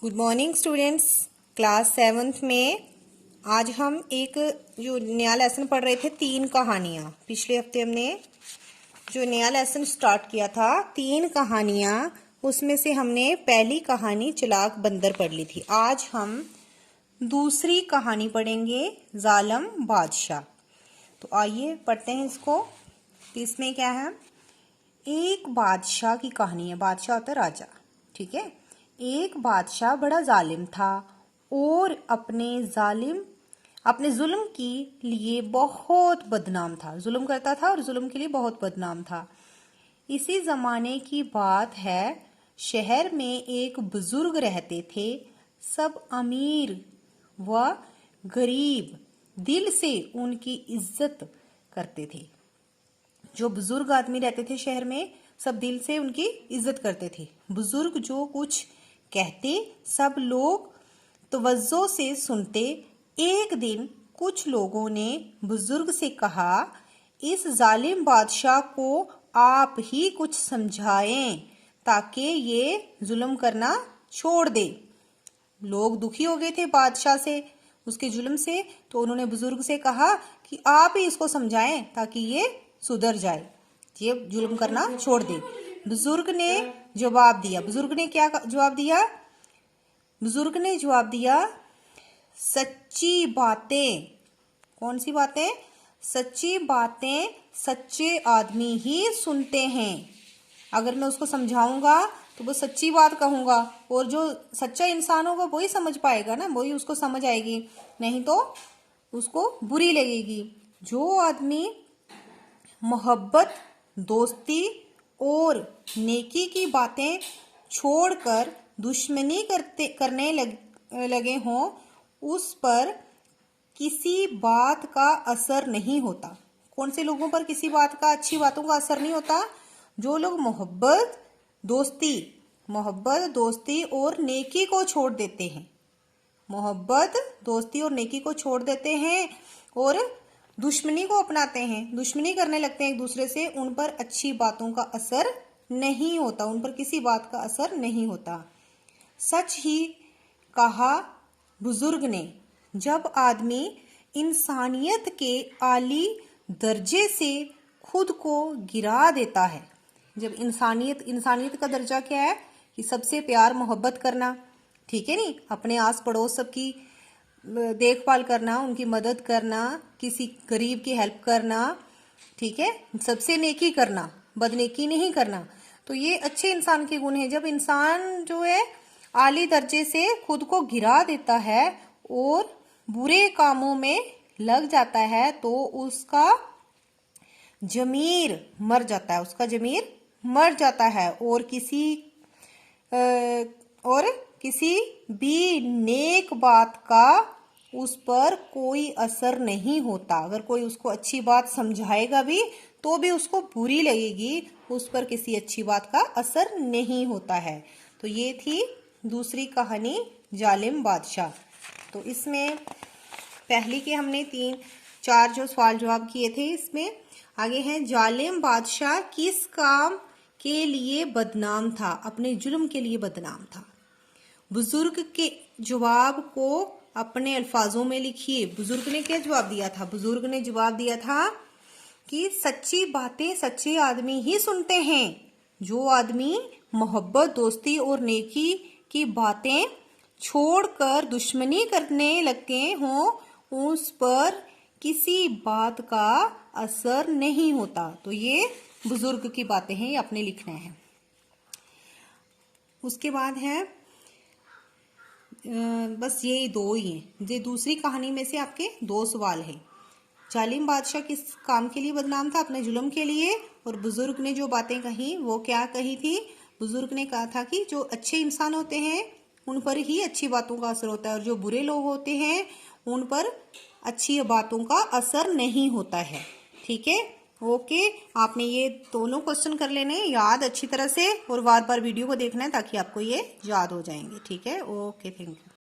Good morning students. Class 7th में आज हम एक जो नया लेसन पढ़ रहे थे, 3 कहानियाँ। पिछले हफ्ते हमने जो नया लेसन स्टार्ट किया था, 3 कहानियाँ, उसमें से हमने पहली कहानी चालाक बंदर पढ़ ली थी। आज हम दूसरी कहानी पढ़ेंगे, जालिम बादशाह। तो आइए पढ़ते हैं इसको। इसमें क्या है, एक बादशाह की कहानी है। बादशाह होता है राजा, ठीक है। एक बादशाह बड़ा जालिम था और अपने जुल्म के लिए बहुत बदनाम था। जुल्म करता था और जुल्म के लिए बहुत बदनाम था। इसी जमाने की बात है, शहर में एक बुजुर्ग रहते थे। सब अमीर व गरीब दिल से उनकी इज्जत करते थे। जो बुजुर्ग आदमी रहते थे शहर में, सब दिल से उनकी इज्जत करते थे। बुजुर्ग जो कुछ कहते सब लोग तवज्जो से सुनते। एक दिन कुछ लोगों ने बुजुर्ग से कहा, इस जालिम बादशाह को आप ही कुछ समझाएं ताकि ये जुल्म करना छोड़ दे। लोग दुखी हो गए थे बादशाह से, उसके जुल्म से, तो उन्होंने बुजुर्ग से कहा कि आप ही इसको समझाएं ताकि ये सुधर जाए, ये जुल्म करना छोड़ दे। बुजुर्ग ने जवाब दिया। बुजुर्ग ने क्या जवाब दिया? बुजुर्ग ने जवाब दिया, सच्ची बातें। कौन सी बातें? सच्ची बातें सच्चे आदमी ही सुनते हैं। अगर मैं उसको समझाऊंगा तो वो सच्ची बात कहूंगा, और जो सच्चा इंसान होगा वही समझ पाएगा ना, वही उसको समझ आएगी, नहीं तो उसको बुरी लगेगी। जो आदमी मोहब्बत, दोस्ती और नेकी की बातें छोड़कर दुश्मनी करने लगे हों, उस पर किसी बात का असर नहीं होता। कौन से लोगों पर किसी बात का, अच्छी बातों का असर नहीं होता? जो लोग मोहब्बत, दोस्ती और नेकी को छोड़ देते हैं। मोहब्बत, दोस्ती और नेकी को छोड़ देते हैं और दुश्मनी को अपनाते हैं, दुश्मनी करने लगते हैं एक दूसरे से, उन पर अच्छी बातों का असर नहीं होता, उन पर किसी बात का असर नहीं होता। सच ही कहा बुजुर्ग ने। जब आदमी इंसानियत के आली दर्जे से खुद को गिरा देता है, जब इंसानियत का दर्जा क्या है कि सबसे प्यार मोहब्बत करना, ठीक है नी, अपने आस पड़ोस सबकी देखभाल करना, उनकी मदद करना, किसी गरीब की हेल्प करना, ठीक है, सबसे नेकी करना, बदनेकी नहीं करना। तो ये अच्छे इंसान के गुण हैं। जब इंसान जो है आली दर्जे से खुद को गिरा देता है और बुरे कामों में लग जाता है, तो उसका जमीर मर जाता है, और किसी भी नेक बात का उस पर कोई असर नहीं होता। अगर कोई उसको अच्छी बात समझाएगा भी तो भी उसको बुरी लगेगी, उस पर किसी अच्छी बात का असर नहीं होता है। तो ये थी दूसरी कहानी, जालिम बादशाह। तो इसमें पहली के हमने 3-4 जो सवाल जवाब किए थे। इसमें आगे है, जालिम बादशाह किस काम के लिए बदनाम था? अपने जुल्म के लिए बदनाम था। बुजुर्ग के जवाब को अपने अल्फाजों में लिखिए। बुजुर्ग ने क्या जवाब दिया था? बुजुर्ग ने जवाब दिया था कि सच्ची बातें सच्चे आदमी ही सुनते हैं। जो आदमी मोहब्बत, दोस्ती और नेकी की बातें छोड़कर दुश्मनी करने लगते हों, उस पर किसी बात का असर नहीं होता। तो ये बुजुर्ग की बातें हैं, ये आपने लिखना है। उसके बाद है, बस ये 2 ही हैं। ये दूसरी कहानी में से आपके 2 सवाल हैं। जालिम बादशाह किस काम के लिए बदनाम था? अपने जुल्म के लिए। और बुजुर्ग ने जो बातें कही वो क्या कही थी? बुजुर्ग ने कहा था कि जो अच्छे इंसान होते हैं उन पर ही अच्छी बातों का असर होता है, और जो बुरे लोग होते हैं उन पर अच्छी बातों का असर नहीं होता है। ठीक है, ओके। आपने ये दोनों क्वेश्चन कर लेने याद अच्छी तरह से, और बार बार वीडियो को देखना है ताकि आपको ये याद हो जाएंगे। ठीक है, ओके, थैंक यू।